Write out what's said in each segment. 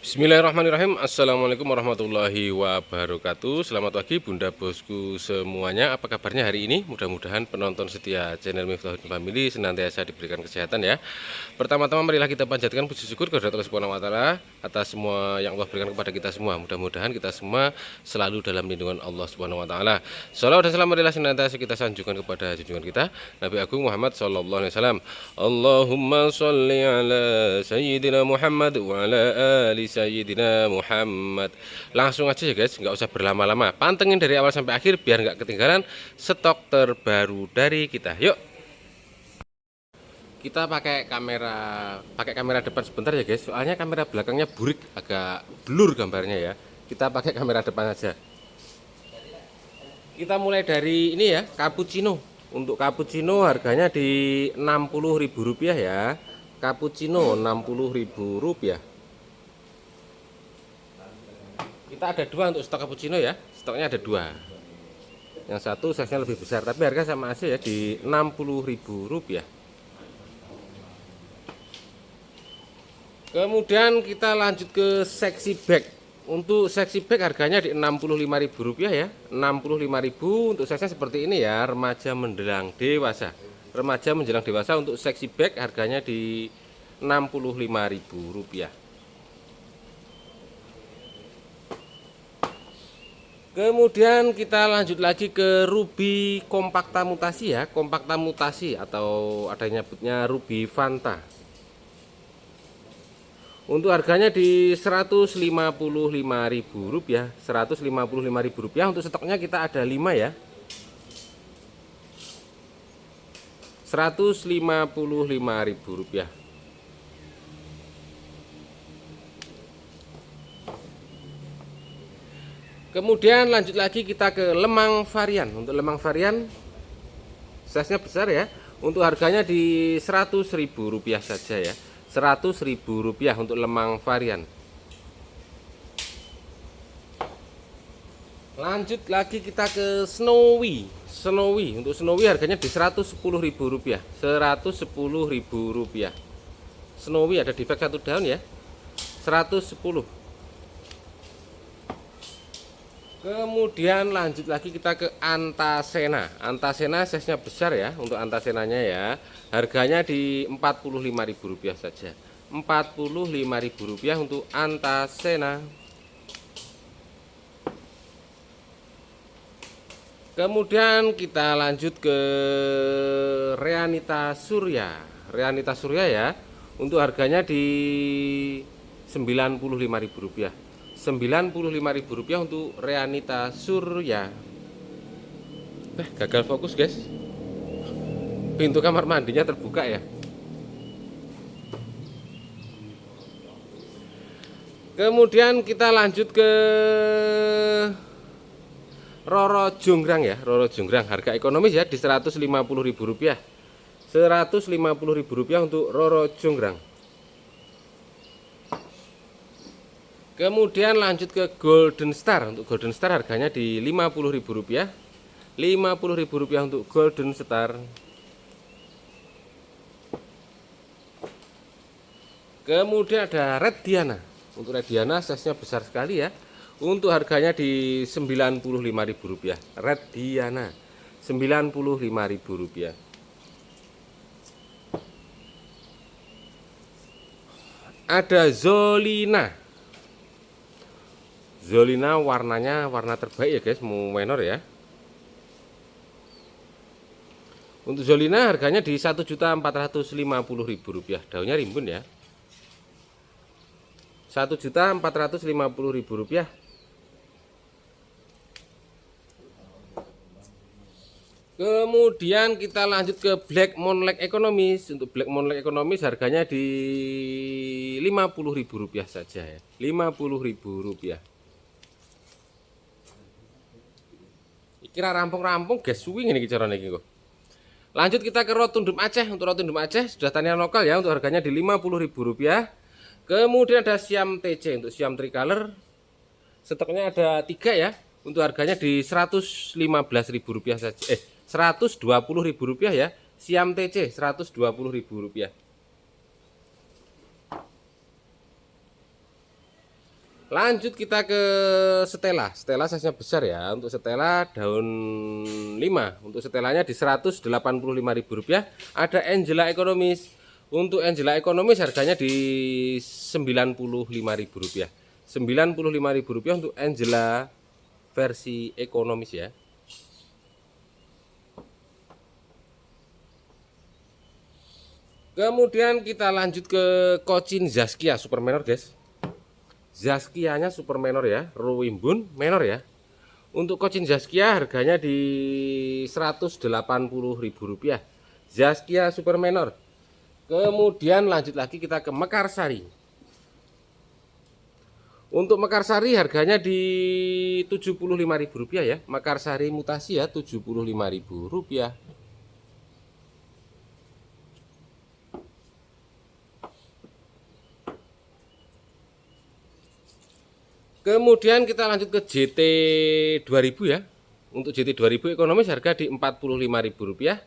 Bismillahirrahmanirrahim. Assalamualaikum warahmatullahi wabarakatuh. Selamat pagi bunda bosku semuanya. Apa kabarnya hari ini? Mudah-mudahan penonton setia channel Miftahul Family senantiasa diberikan kesehatan ya. Pertama-tama marilah kita panjatkan puji syukur kepada Allah Subhanahu wa taala atas semua yang Allah berikan kepada kita semua. Mudah-mudahan kita semua selalu dalam lindungan Allah Subhanahu wa taala. Shalawat dan salam marilah senantiasa kita sanjungkan kepada junjungan kita Nabi Agung Muhammad sallallahu alaihi wasallam. Allahumma sholli ala sayyidina Muhammad wa ala ali sayyidina Muhammad. Langsung aja ya guys, nggak usah berlama-lama. Pantengin dari awal sampai akhir biar nggak ketinggalan stok terbaru dari kita. Yuk. Kita pakai kamera depan sebentar ya guys. Soalnya kamera belakangnya burik, agak blur gambarnya ya. Kita pakai kamera depan aja. Kita mulai dari ini ya, cappuccino. Untuk cappuccino harganya di Rp60.000 ya. Cappuccino Rp60.000. Kita ada dua untuk stok cappuccino ya. Stoknya ada dua. Yang satu size-nya lebih besar, tapi harga sama aja ya di Rp60.000. Kemudian kita lanjut ke seksi bag. Untuk seksi bag harganya di Rp65.000 ya. Rp65.000 untuk size seperti ini ya, remaja menjelang dewasa. Remaja menjelang dewasa untuk seksi bag harganya di Rp65.000. Kemudian kita lanjut lagi ke Ruby kompakta mutasi ya, kompakta mutasi atau ada yang nyebutnya Ruby Fanta. Untuk harganya di Rp155.000, Rp155.000 untuk stoknya kita ada 5 ya. Rp155.000. Kemudian lanjut lagi kita ke lemang varian. Untuk lemang varian size-nya besar ya. Untuk harganya di Rp100.000 saja ya. Rp100.000 untuk lemang varian. Lanjut lagi kita ke Snowy. Untuk Snowy harganya di Rp110.000. Rp110.000. Snowy ada defect 1 daun ya. 110. Kemudian lanjut lagi kita ke Antasena. Antasena size-nya besar ya. Untuk Antasenanya ya, harganya di Rp45.000 saja. Rp45.000 untuk Antasena. Kemudian kita lanjut ke Reanita Surya. Reanita Surya ya, untuk harganya di Rp95.000. Rp95.000 untuk Reanita Surya. Gagal fokus guys. Pintu kamar mandinya terbuka ya. Kemudian kita lanjut ke Roro Jonggrang ya. Roro Jonggrang harga ekonomis ya di Rp150.000. Rp150.000 untuk Roro Jonggrang. Kemudian lanjut ke Golden Star. Untuk Golden Star harganya di Rp50.000. Rp50.000 untuk Golden Star. Kemudian ada Red Diana. Untuk Red Diana size-nya besar sekali ya. Untuk harganya di Rp95.000. Red Diana Rp95.000. Ada Zolina. Zolina warnanya warna terbaik ya guys, menor ya. Untuk Zolina harganya di Rp1.450.000. Daunnya rimbun ya. Rp1.450.000. Kemudian kita lanjut ke Black Moonlight ekonomis. Untuk Black Moonlight ekonomis harganya di Rp50.000 saja ya. Rp50.000. Kira rampung-rampung gas suwi ini caranya iki kok. Lanjut kita ke Rotundum Aceh. Untuk Rotundum Aceh sudah tanian lokal ya, untuk harganya di Rp50.000. Kemudian ada Siam TC. Untuk Siam Tricolor stoknya ada 3 ya. Untuk harganya di Rp115.000 saja. Rp120.000 ya. Siam TC Rp120.000. Lanjut kita ke Stella. Stella size-nya besar ya. Untuk Stella daun 5. Untuk Stellanya di Rp185.000. Ada Angela ekonomis. Untuk Angela ekonomis harganya di Rp95.000. Rp95.000 untuk Angela versi ekonomis ya. Kemudian kita lanjut ke Cochin Zaskia super menor guys. Zaskianya super menor ya, Ruwimbun menor ya. Untuk Cochin Zaskia harganya di Rp180.000. Zaskia super menor. Kemudian lanjut lagi kita ke Mekarsari. Untuk Mekarsari harganya di Rp75.000 ya. Mekarsari mutasi ya, Rp75.000. Kemudian kita lanjut ke JT 2000 ya. Untuk JT 2000 ekonomis harga di Rp45.000.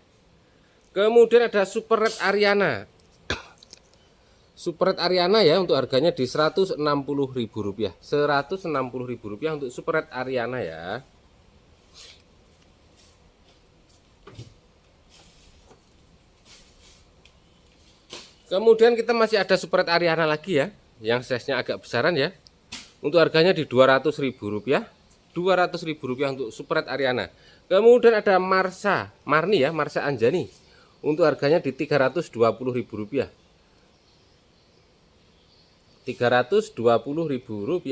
Kemudian ada Super Red Ariana. Super Red Ariana ya, untuk harganya di Rp160.000. Rp160.000 untuk Super Red Ariana ya. Kemudian kita masih ada Super Red Ariana lagi ya, yang size-nya agak besaran ya. Untuk harganya di Rp200.000. Rp200.000 untuk Super Red Ariana. Kemudian ada Marni ya, Marsa Anjani. Untuk harganya di Rp320.000. Rp320.000.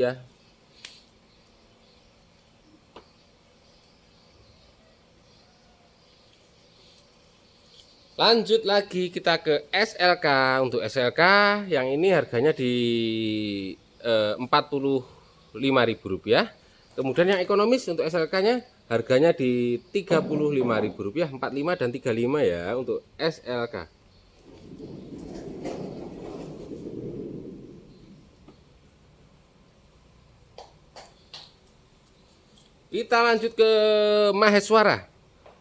Lanjut lagi kita ke SLK. Untuk SLK yang ini harganya di Rp45.000. Kemudian yang ekonomis untuk SLK-nya harganya di Rp35.000, 45 dan 35 ya untuk SLK. Kita lanjut ke Maheswara.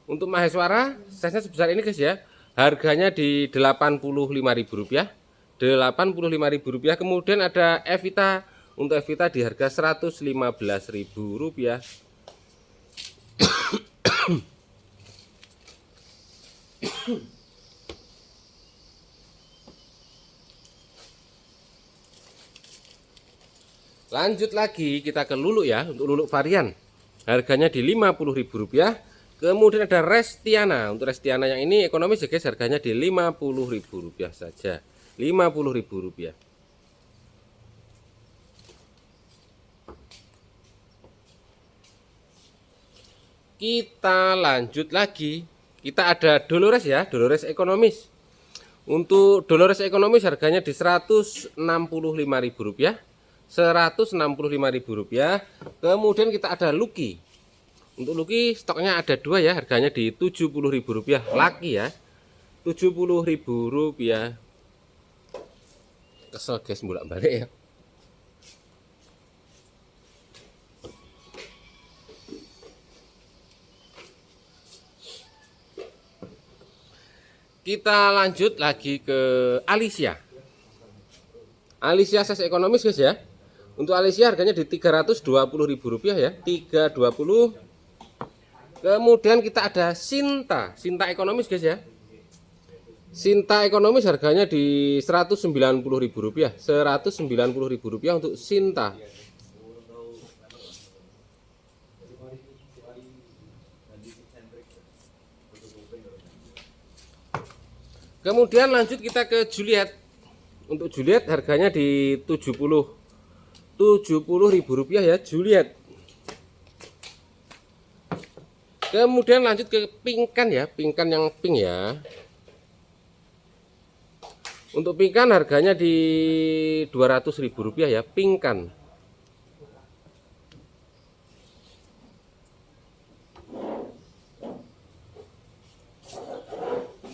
Untuk Maheswara size-nya sebesar ini guys ya. Harganya di Rp85.000. Rp85.000. Kemudian ada Evita. Untuk Evita di harga Rp115.000. Lanjut lagi kita ke Lulu ya. Untuk Lulu varian harganya di Rp50.000. Kemudian ada Restiana. Untuk Restiana yang ini ekonomis ya guys, harganya di Rp50.000 saja. Rp50.000. Kita lanjut lagi. Kita ada Dolores ya, Dolores ekonomis. Untuk Dolores ekonomis harganya di Rp165.000. Rp165.000. Kemudian kita ada Lucky. Untuk Lucky stoknya ada 2 ya, harganya di Rp70.000. Laki ya, Rp70.000. Kesel guys, bolak-balik ya. Kita lanjut lagi ke Alicia. Alicia size ekonomis guys ya. Untuk Alicia harganya di Rp320.000 ya, 320. Kemudian kita ada Sinta, Sinta ekonomis guys ya. Sinta ekonomis harganya di Rp190.000. Rp190.000 untuk Sinta. Kemudian lanjut kita ke Juliet. Untuk Juliet harganya di Rp70.000 ya, Juliet. Kemudian lanjut ke Pinkan ya, Pinkan yang pink ya. Untuk Pinkan harganya di Rp200.000 ya, Pinkan.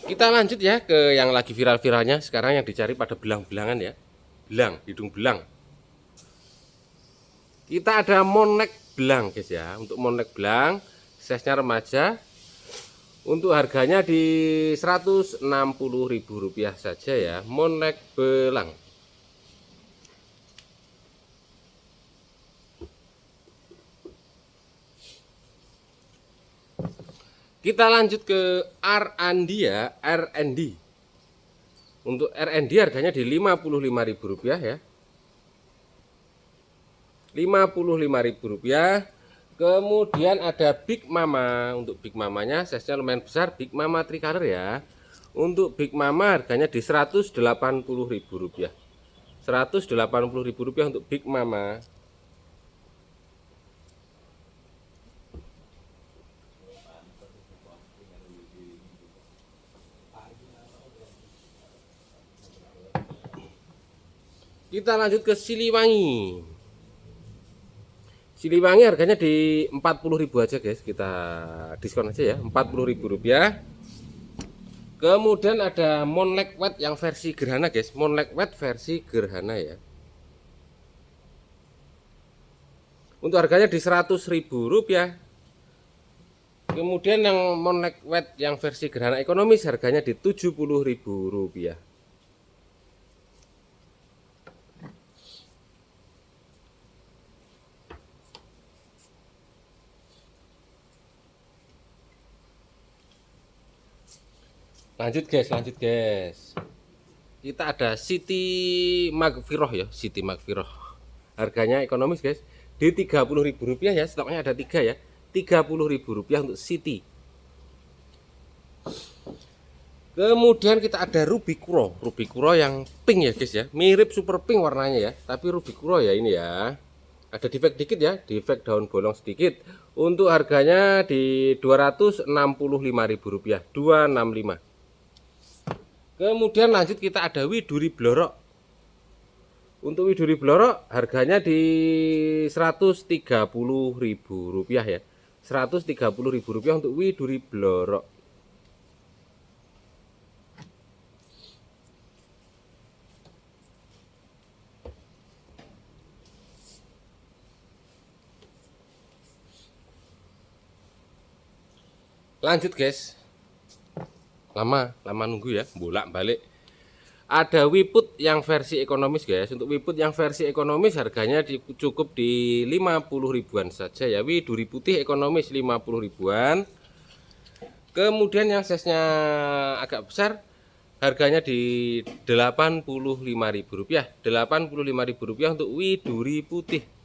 Kita lanjut ya ke yang lagi viral-viralnya sekarang, yang dicari pada belang-belangan ya. Belang, hidung belang. Kita ada monek belang guys ya. Untuk monek belang size-nya remaja. Untuk harganya di Rp160.000 saja ya, monek belang. Kita lanjut ke R&D ya, R&D. Untuk R&D harganya di Rp55.000 ya. Rp55.000. Kemudian ada Big Mama. Untuk Big Mamanya size-nya lumayan besar, Big Mama tricolor ya. Untuk Big Mama harganya di Rp180.000. Rp180.000 untuk Big Mama. Kita lanjut ke Siliwangi. Siliwangi harganya di 40.000 aja guys, kita diskon aja ya, Rp40.000. Kemudian ada Monlek White yang versi gerhana guys, Monlek White versi gerhana ya. Untuk harganya di Rp100.000. Kemudian yang Monlek White yang versi gerhana ekonomis harganya di Rp70.000. Lanjut guys. Kita ada Siti Magfiroh ya, Siti Magfiroh. Harganya ekonomis guys, di Rp30.000 ya, stoknya ada 3 ya. Rp30.000 untuk Siti. Kemudian kita ada Ruby Kuro yang pink ya guys ya, mirip super pink warnanya ya, tapi Ruby Kuro ya ini ya. Ada defect dikit ya, defect daun bolong sedikit. Untuk harganya di Rp265.000, 265. Kemudian lanjut kita ada Widuri Blorok. Untuk Widuri Blorok harganya di Rp130.000 ya. Rp130.000 untuk Widuri Blorok. Lanjut guys. Lama nunggu ya, bolak-balik. Ada Wiput yang versi ekonomis guys. Untuk Wiput yang versi ekonomis harganya cukup di 50.000-an saja ya. Widuri putih ekonomis 50.000-an. Kemudian yang size-nya agak besar harganya di Rp85.000. Rp85.000 untuk Widuri putih.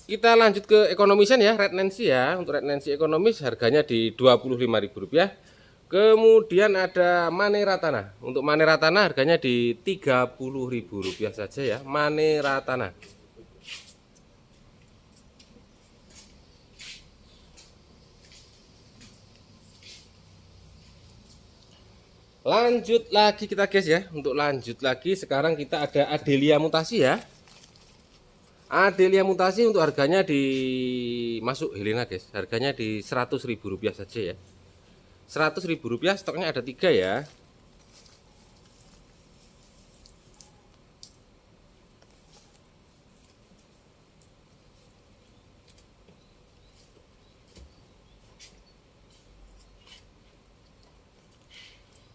Kita lanjut ke ekonomisan ya, Red Nancy ya. Untuk Red Nancy ekonomis harganya di Rp25.000. Kemudian ada Maneratana. Untuk Maneratana harganya di Rp30.000 saja ya, Maneratana. Lanjut lagi kita guys ya. Untuk lanjut lagi sekarang kita ada Adelia Mutasi ya. Adelia Mutasi untuk harganya di masuk Helena guys, harganya di Rp100.000 saja ya. Rp100.000, stoknya ada 3 ya.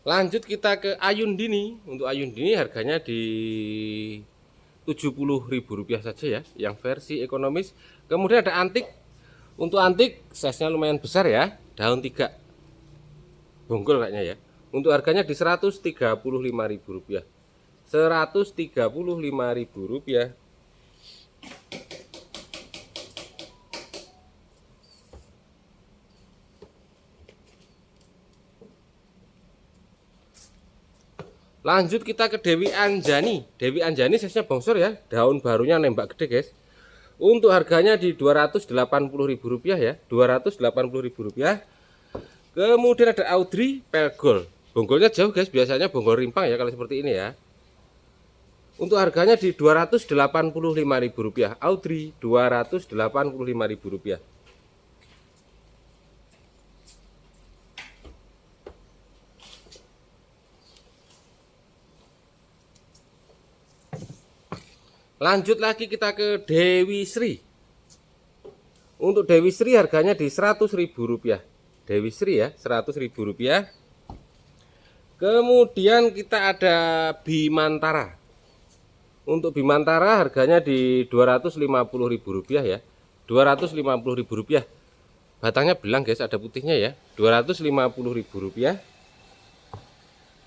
Lanjut kita ke Ayundini. Untuk Ayundini harganya di Rp70.000 saja ya, yang versi ekonomis. Kemudian ada Antik. Untuk Antik size-nya lumayan besar ya, daun 3 bonggol kayaknya ya. Untuk harganya di Rp135.000. Rp135.000. Lanjut kita ke Dewi Anjani. Dewi Anjani size-nya bongsor ya, daun barunya nembak gede guys. Untuk harganya di Rp280.000 ya, Rp280.000. Kemudian ada Audrey Pelgol. Bonggolnya jauh guys, biasanya bonggol rimpang ya kalau seperti ini ya. Untuk harganya di Rp285.000. Audrey Rp285.000. Lanjut lagi kita ke Dewi Sri. Untuk Dewi Sri harganya di Rp100.000. Dewi Sri ya, Rp100.000. Kemudian kita ada Bimantara. Untuk Bimantara harganya di Rp250.000 ya. Rp250.000. Batangnya belang guys, ada putihnya ya. Rp250.000.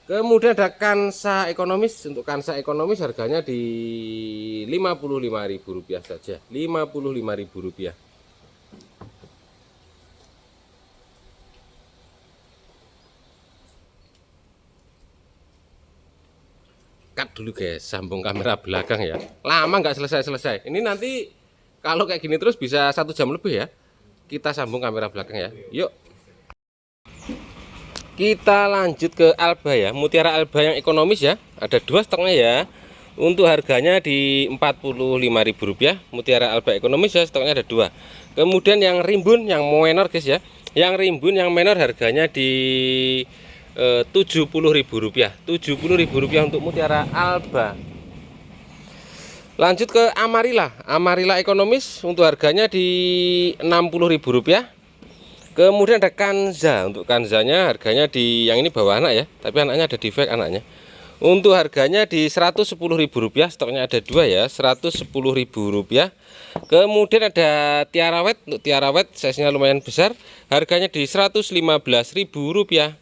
Kemudian ada Kansa ekonomis. Untuk Kansa ekonomis harganya di Rp55.000 saja. Rp55.000. Cut dulu guys, sambung kamera belakang ya. Lama nggak selesai-selesai. Ini nanti kalau kayak gini terus bisa 1 jam lebih ya. Kita sambung kamera belakang ya. Yuk. Kita lanjut ke Alba ya. Mutiara Alba yang ekonomis ya. Ada 2 stoknya ya. Untuk harganya di Rp45.000. Mutiara Alba ekonomis ya, stoknya ada 2. Kemudian yang rimbun, yang minor guys ya. Yang rimbun, yang minor harganya di Rp70.000. Rp70.000 untuk Mutiara Alba. Lanjut ke Amarilla. Amarilla ekonomis untuk harganya di Rp60.000. Kemudian ada Kanza. Untuk Kanzanya harganya di, yang ini bawah anak ya, tapi anaknya ada defect anaknya. Untuk harganya di Rp110.000. Stoknya ada 2 ya, Rp110.000. Kemudian ada Tiara White. Untuk Tiara White size-nya lumayan besar, harganya di Rp115.000.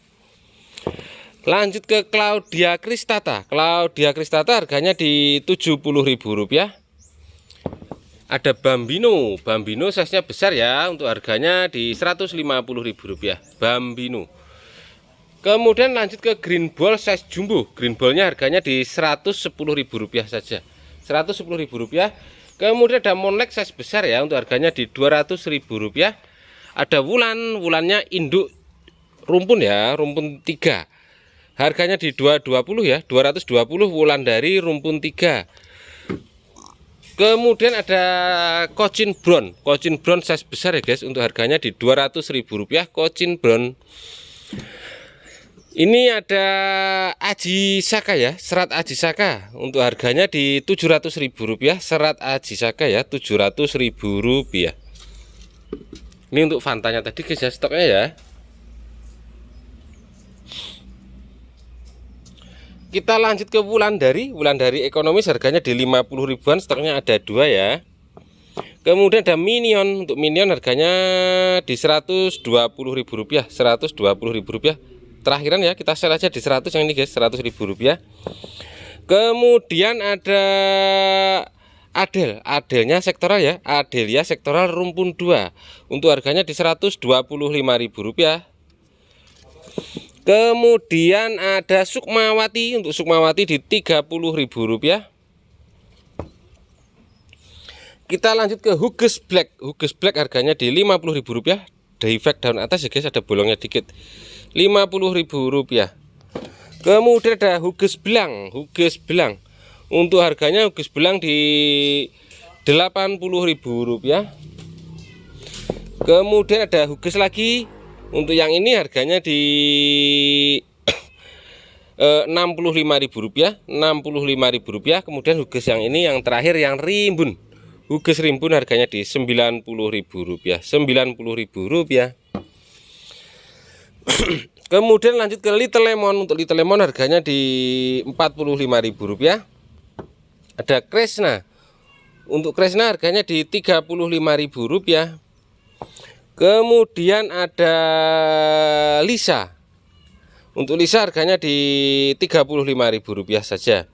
Lanjut ke Claudia Cristata. Claudia Cristata harganya di Rp70.000. Ada Bambino. Bambino size-nya besar ya. Untuk harganya di Rp150.000. Bambino. Kemudian lanjut ke Green Ball size jumbo. Green Ball-nya harganya di Rp110.000 saja. Rp110.000. Kemudian ada Monlek size besar ya. Untuk harganya di Rp200.000. Ada Wulan. Wulannya induk rumpun ya, rumpun 3. Harganya di 220 ya, 220 Wulandari rumpun 3. Kemudian ada Cochin Brown. Cochin Brown size besar ya guys, untuk harganya di Rp200.000 Cochin Brown. Ini ada Aji Saka ya, serat Aji Saka. Untuk harganya di Rp700.000 serat Aji Saka ya, Rp700.000. Ini untuk Fantanya tadi guys ya, stoknya ya. Kita lanjut ke Wulandari. Wulandari ekonomis harganya di 50 ribuan, stoknya ada 2 ya. Kemudian ada Minion. Untuk Minion harganya di Rp120.000. Rp120.000. Terakhiran ya, kita sell aja di 100 yang ini guys, Rp100.000. Kemudian ada Adel. Adelnya sektoral ya, Adelia sektoral rumpun 2. Untuk harganya di Rp125.000. Kemudian ada Sukmawati. Untuk Sukmawati di Rp30.000. Kita lanjut ke Huges Black. Huges Black harganya di Rp50.000. Defect daun atas ya guys, ada bolongnya dikit. Rp50.000. Kemudian ada Huges Belang. Huges Belang. Untuk harganya Huges Belang di Rp80.000. Kemudian ada Huges lagi. Untuk yang ini harganya di Rp65.000. Rp65.000. Kemudian Huges yang ini yang terakhir yang rimbun. Huges rimbun harganya di Rp90.000. Rp90.000. Kemudian lanjut ke Little Lemon. Untuk Little Lemon harganya di Rp45.000. Ada Kresna. Untuk Kresna harganya di Rp35.000. Kemudian ada Lisa. Untuk Lisa harganya di Rp35.000 saja.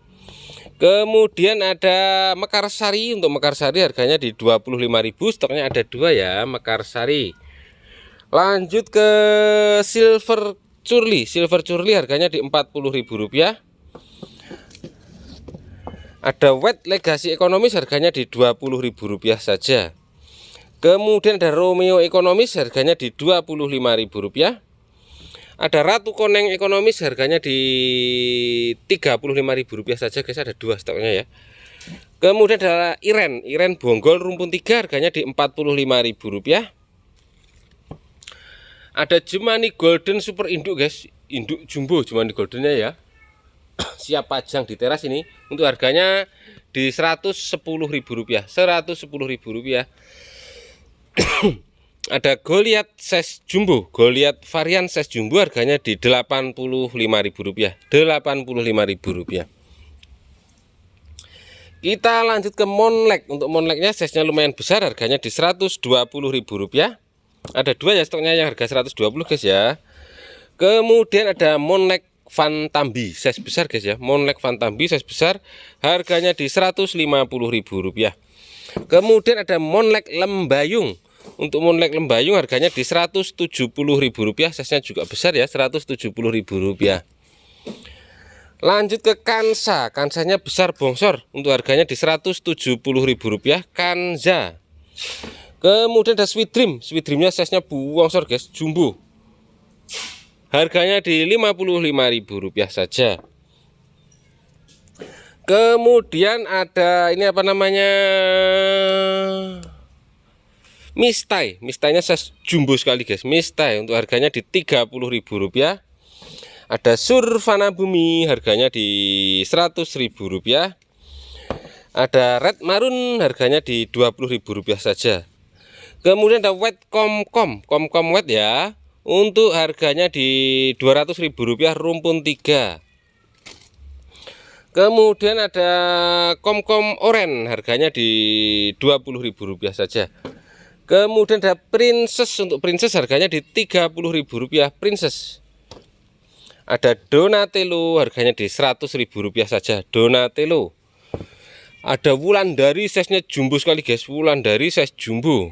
Kemudian ada Mekarsari. Untuk Mekarsari harganya di Rp25.000. Stoknya ada 2 ya, Mekarsari. Lanjut ke Silver Curly. Silver Curly harganya di Rp40.000. Ada White Legacy ekonomis harganya di Rp20.000 saja. Kemudian ada Romeo ekonomis harganya di Rp25.000. Ada Ratu Koneng ekonomis harganya di Rp35.000 saja guys, ada 2 stoknya ya. Kemudian ada Iren. Iren Bonggol rumpun 3 harganya di Rp45.000. Ada Jemani Golden Super Induk guys, induk jumbo Jemani Goldennya ya. Siap pajang di teras ini. Untuk harganya di Rp110.000. Rp110.000. Ada Goliath size jumbo. Goliath varian size jumbo harganya di Rp85.000. Rp85.000. Kita lanjut ke Monlek. Untuk Monleknya size-nya lumayan besar, harganya di Rp120.000. Ada dua ya stoknya yang harga 120 guys ya. Kemudian ada Monlek Fantambi size besar guys ya. Monlek Fantambi size besar, harganya di Rp150.000. Kemudian ada Monlek Lembayung. Untuk Monlek Lembayung harganya di Rp170.000. Size-nya juga besar ya, Rp170.000. Lanjut ke Kansa. Kansanya besar bongsor. Untuk harganya di Rp170.000 Kanza. Kemudian ada Sweet Dream. Sweet Dreamnya size-nya bongsor guys, jumbo. Harganya di Rp55.000 saja. Kemudian ada ini apa namanya, Mistai. Mistainya size jumbo sekali guys. Mistai untuk harganya di Rp30.000. Ada Surfana Bumi, harganya di Rp100.000. Ada Red Marun, harganya di Rp20.000 saja. Kemudian ada Wet Komkom Wet ya. Untuk harganya di Rp200.000 rumpun 3. Kemudian ada Komkom Oren, harganya di Rp20.000 saja. Kemudian ada Princess. Untuk Princess harganya di Rp30.000 Princess. Ada Donatello, harganya di Rp100.000 saja. Donatello. Ada Wulandari, size-nya jumbo sekali guys. Wulandari size jumbo.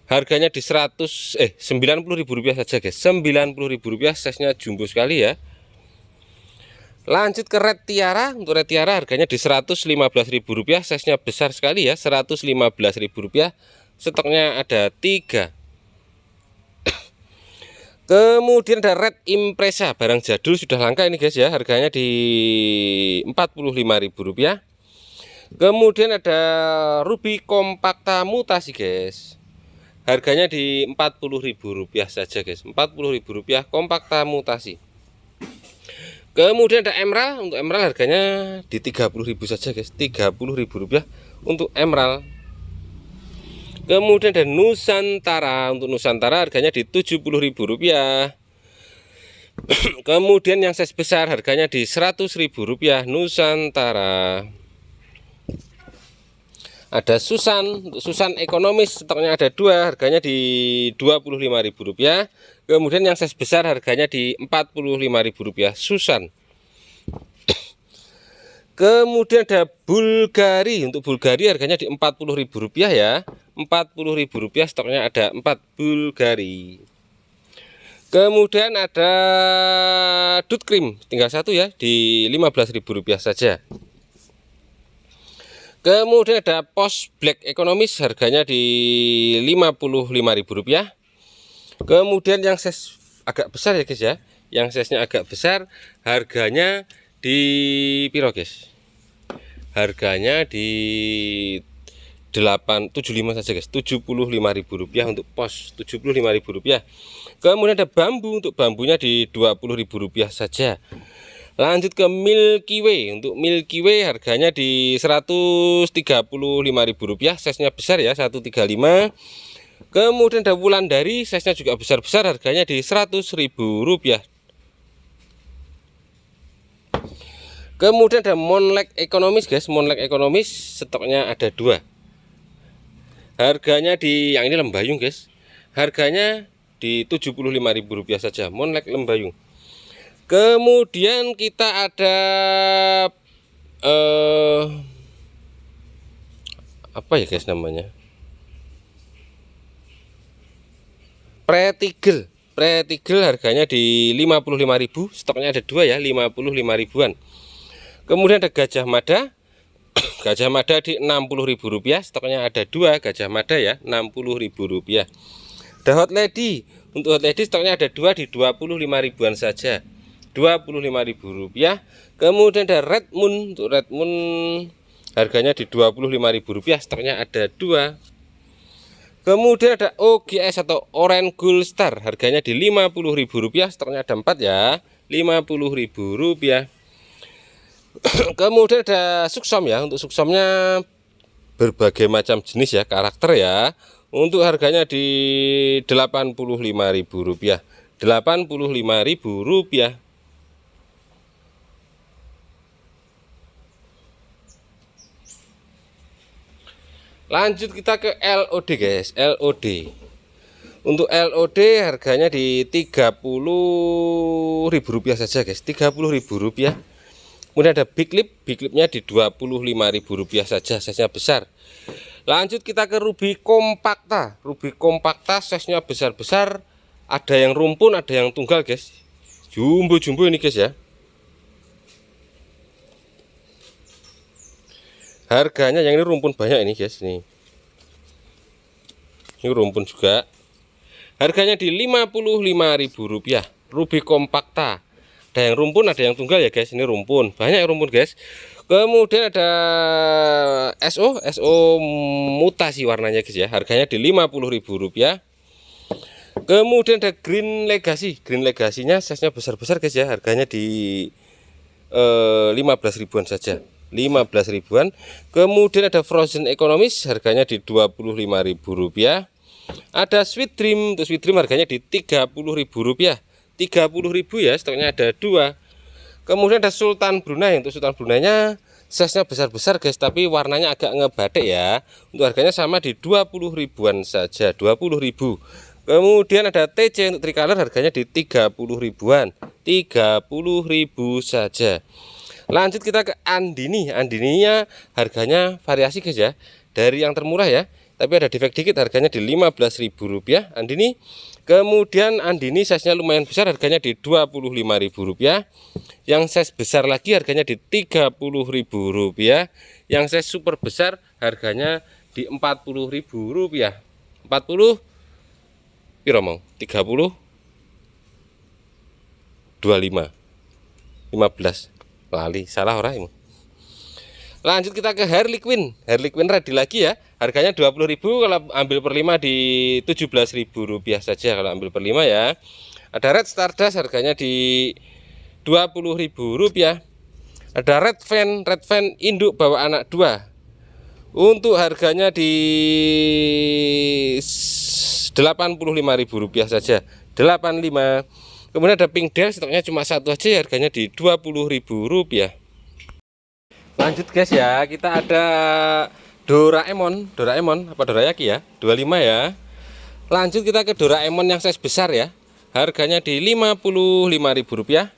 Harganya di Rp90.000 saja guys. Rp90.000, size-nya jumbo sekali ya. Lanjut ke Red Tiara. Untuk Red Tiara harganya di Rp115.000. Size-nya besar sekali ya. Rp115.000. Stoknya ada 3. Kemudian ada Red Impresa, barang jadul sudah langka ini guys ya, harganya di Rp45.000. Kemudian ada Ruby Kompakta Mutasi guys, harganya di Rp40.000 saja guys. Rp40.000 Kompakta Mutasi. Kemudian ada Emerald. Untuk Emerald harganya di Rp30.000 saja guys. Rp30.000 untuk Emerald. Kemudian ada Nusantara. Untuk Nusantara harganya di Rp70.000. Kemudian yang size besar harganya di Rp100.000 Nusantara. Ada Susan. Untuk Susan ekonomis stoknya ada 2, harganya di Rp25.000. Kemudian yang size besar harganya di Rp45.000 Susan. Kemudian ada Bulgari. Untuk Bulgari harganya di Rp40.000 ya. Rp40.000, stoknya ada 4 Bulgari. Kemudian ada Dut Cream, tinggal 1 ya, di Rp15.000 saja. Kemudian ada Post Black ekonomis, harganya di Rp55.000. Kemudian yang size agak besar ya guys ya, yang size-nya agak besar harganya di piro guys? Harganya di 875 saja guys. Rp75.000 untuk pos, Rp75.000. Kemudian ada bambu. Untuk bambunya di Rp20.000 saja. Lanjut ke Milky Way. Untuk Milky Way harganya di Rp135.000. Size-nya besar ya, 135. Kemudian ada Wulandari, size-nya juga besar-besar, harganya di Rp100.000. Kemudian ada Monlek ekonomis guys. Monlek ekonomis stoknya ada 2. Harganya di, yang ini Lembayung guys, harganya di Rp75.000 saja. Monlek Lembayung. Kemudian kita ada apa ya guys namanya, Pretigel. Pretigel harganya di Rp55.000. Stoknya ada 2 ya, Rp55.000-an. Kemudian ada Gajah Mada. Gajah Mada di Rp60.000. Stoknya ada 2 Gajah Mada ya, Rp60.000. Ada Hot Lady. Untuk Hot Lady stoknya ada 2 di Rp25.000-an saja. Rp25.000. Kemudian ada Red Moon. Untuk Red Moon harganya di Rp25.000. Stoknya ada 2. Kemudian ada OGS atau Orange Gold Star, harganya di Rp50.000. Stoknya ada 4 ya, Rp50.000. Kemudian ada Suksom ya. Untuk Suksomnya berbagai macam jenis ya, karakter ya. Untuk harganya di Rp85.000. Rp85.000. Lanjut kita ke LOD guys, LOD. Untuk LOD harganya di Rp30.000 saja guys, Rp30.000. Kemudian ada big lipnya di Rp25.000 saja, size-nya besar. Lanjut kita ke Ruby Kompakta. Ruby Kompakta size-nya besar-besar, ada yang rumpun, ada yang tunggal guys. Jumbo-jumbo ini guys ya. Harganya yang ini rumpun banyak ini guys, ini rumpun juga. Harganya di Rp55.000. Ruby Kompakta. Ada yang rumpun, ada yang tunggal ya guys. Ini rumpun, banyak yang rumpun guys. Kemudian ada SO mutasi warnanya guys ya. Harganya di Rp50.000. Kemudian ada Green Legacy. Green Legacy-nya size-nya besar-besar guys ya. Harganya di 15 ribuan saja. 15 ribuan. Kemudian ada Frozen Economis, harganya di Rp25.000. Ada Sweet Dream, untuk Sweet Dream harganya di Rp30.000. 30.000 ya, stoknya ada 2. Kemudian ada Sultan Brunei. Untuk Sultan Brunei-nya size-nya besar-besar guys, tapi warnanya agak ngebatik ya. Untuk harganya sama di 20 ribuan saja, 20.000. Kemudian ada TC untuk tricolor, harganya di 30 ribuan, 30.000 saja. Lanjut kita ke Andini. Andininya harganya variasi guys ya, dari yang termurah ya, tapi ada defek dikit, harganya di Rp15.000 Andini. Kemudian Andini size-nya lumayan besar, harganya di Rp25.000. Yang size besar lagi harganya di Rp30.000. Yang size super besar harganya di Rp40.000. 40 piro mau? 30 25 15 lali, salah orang ini. Lanjut kita ke Harley Quinn. Harley Quinn ready lagi ya. Harganya 20.000, kalau ambil per 5 di Rp17.000 saja kalau ambil per 5 ya. Ada Red Stardust, harganya di Rp20.000. Ada Red Van induk bawa anak 2. Untuk harganya di Rp85.000 saja. 85. Kemudian ada Pink Dale, stoknya cuma satu aja ya, harganya di Rp20.000. Lanjut guys ya, kita ada Doraemon apa Dorayaki ya, 25 ya. Lanjut kita ke Doraemon yang size besar ya, harganya di Rp55.000.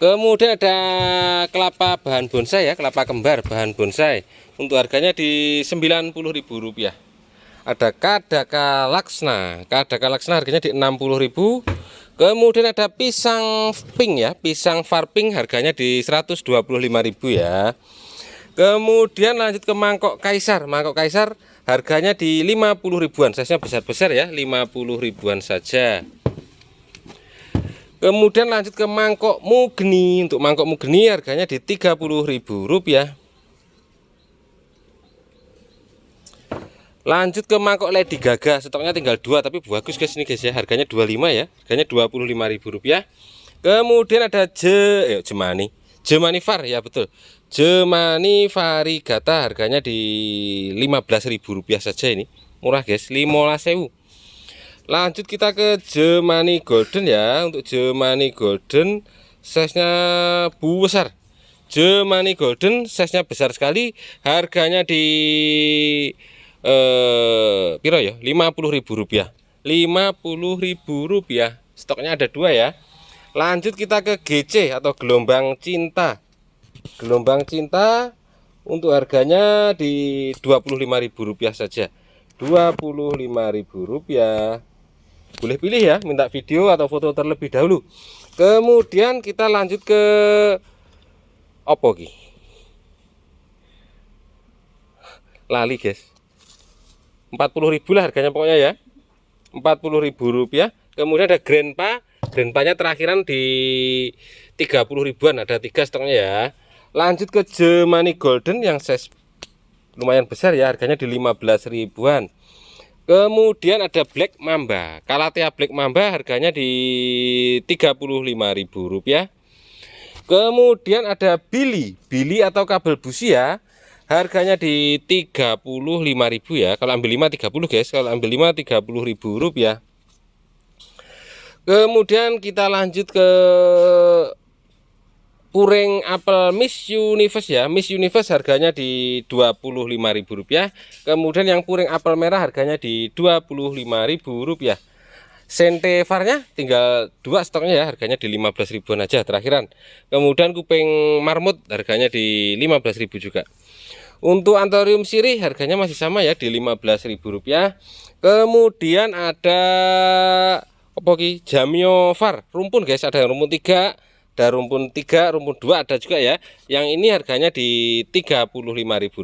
Kemudian ada kelapa bahan bonsai ya, kelapa kembar bahan bonsai, untuk harganya di Rp90.000. Ada Kadaka Laksna harganya di Rp60.000. Kemudian ada pisang pink ya, pisang farping, harganya di Rp125.000 ya. Kemudian lanjut ke mangkok kaisar. Mangkok kaisar harganya di 50 ribuan, size-nya besar-besar ya, 50 ribuan saja. Kemudian lanjut ke mangkok mugeni. Untuk mangkok mugeni harganya di Rp30.000. Lanjut ke mangkok Lady Gaga, stoknya tinggal 2 tapi bagus guys ini guys ya, harganya 25 ya, harganya Rp25.000. Kemudian ada Jemani Var ya, betul, Jemani Varigata, harganya di Rp15.000 saja, ini murah guys, 15.000. Lanjut kita ke Jemani Golden ya. Untuk Jemani Golden size-nya besar. Jemani Golden size-nya besar sekali, harganya di piro ya, Rp50.000. Rp50.000. Stoknya ada 2 ya. Lanjut kita ke GC atau gelombang cinta. Gelombang cinta untuk harganya di Rp25.000 saja. Rp25.000. Boleh pilih ya, minta video atau foto terlebih dahulu. Kemudian kita lanjut ke opo ki, lali guys, 40.000 lah harganya pokoknya ya, Rp40.000. Kemudian ada Grandpa-nya terakhiran di 30 ribuan, ada 3 stoknya ya. Lanjut ke Jemani Golden yang size lumayan besar ya, harganya di 15 ribuan. Kemudian ada Black Mamba, Calathea Black Mamba, harganya di Rp35.000. Kemudian ada Billy atau kabel busi ya, harganya di Rp35.000 ya. Kalau ambil 5 30 guys, kalau ambil 5 Rp30.000. Kemudian kita lanjut ke puring apel Miss Universe ya. Miss Universe harganya di Rp25.000. Kemudian yang puring apel merah harganya di Rp25.000. Sentevarnya tinggal 2 stoknya ya, harganya di 15 ribuan aja terakhiran. Kemudian kuping marmut harganya di 15.000 juga. Untuk anthurium sirih harganya masih sama ya, di Rp15.000. Kemudian ada apa ki? Jamiovar rumpun guys, ada yang rumpun 3, ada rumpun 3, rumpun 2 ada juga ya. Yang ini harganya di Rp35.000.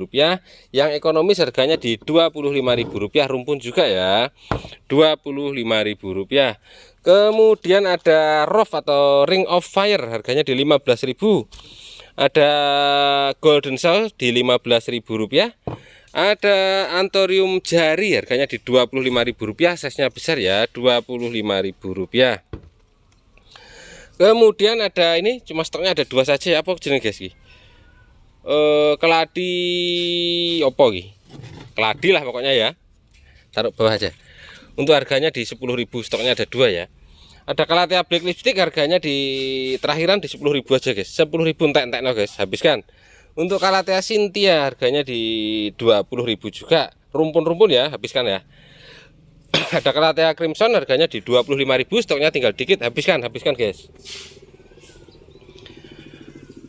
Yang ekonomis harganya di Rp25.000 rumpun juga ya. Rp25.000. Kemudian ada Rove atau Ring of Fire harganya di 15.000. Ada Golden Soul di Rp15.000. Ada anthurium jari harganya di Rp25.000, size-nya besar ya, Rp25.000. Kemudian ada ini, cuma stoknya ada 2 saja ya, apa jenis guys ki? Keladi opo ki? Keladi lah pokoknya ya. Taruh bawah aja. Untuk harganya di 10.000, stoknya ada 2 ya. Ada Calathea Black Lipstick harganya di terakhiran di 10.000 aja guys. 10.000 entek-entek no guys, habiskan. Untuk Calathea Cynthia harganya di 20.000 juga. Rumpun-rumpun ya, habiskan ya. Ada Calathea Crimson harganya di 25.000, stoknya tinggal dikit, habiskan guys.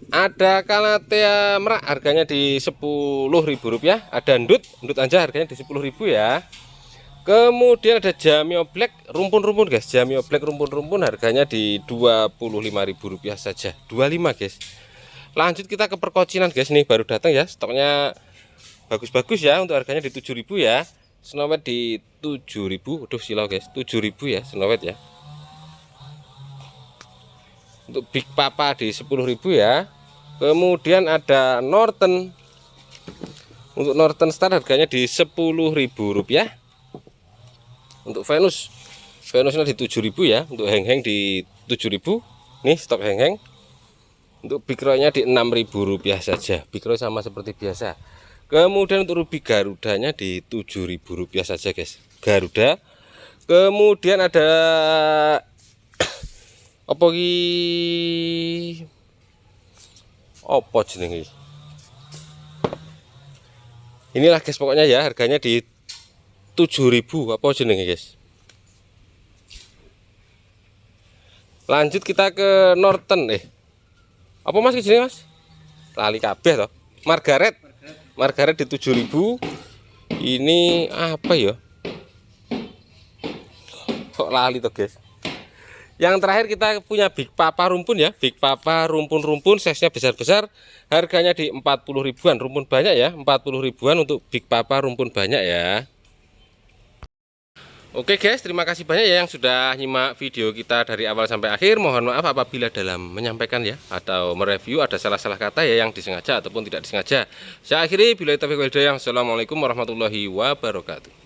Ada Calathea merak harganya di Rp10.000. Ada ndut aja harganya di 10.000 ya. Kemudian ada Jamio Black rumpun-rumpun guys. Jamio Black rumpun-rumpun harganya di Rp25.000 saja. 25 guys. Lanjut kita ke perkocinan guys, nih baru datang ya, stoknya bagus-bagus ya. Untuk harganya di 7.000 ya. Snow White di 7.000. Aduh silau guys, 7.000 ya Snow White ya. Untuk Big Papa di 10.000 ya. Kemudian ada Norton. Untuk Norton Star harganya di Rp10.000. Untuk Venusnya di 7.000 ya. Untuk heng-heng di 7.000. Nih stok heng-heng. Untuk Big Roy-nya di Rp6.000 saja. Big Roy sama seperti biasa. Kemudian untuk Ruby Garudanya di Rp7.000 saja guys. Garuda. Kemudian ada apa ki? Apa jenenge? Inilah guys pokoknya ya, harganya di 7.000. Apa jenenge guys? Lanjut kita ke Norton. Apa mas jenenge mas? Lali kabeh toh. Margaret di 7.000. Ini apa ya? Kok lali toh guys. Yang terakhir kita punya Big Papa rumpun ya. Big Papa rumpun-rumpun, size-nya besar-besar. Harganya di 40 ribuan. Rumpun banyak ya, 40 ribuan untuk Big Papa rumpun banyak ya. Oke guys, terima kasih banyak ya yang sudah nyimak video kita dari awal sampai akhir. Mohon maaf apabila dalam menyampaikan ya atau mereview ada salah-salah kata ya yang disengaja ataupun tidak disengaja. Saya akhiri, bila taufiq wal hidayah. Assalamualaikum warahmatullahi wabarakatuh.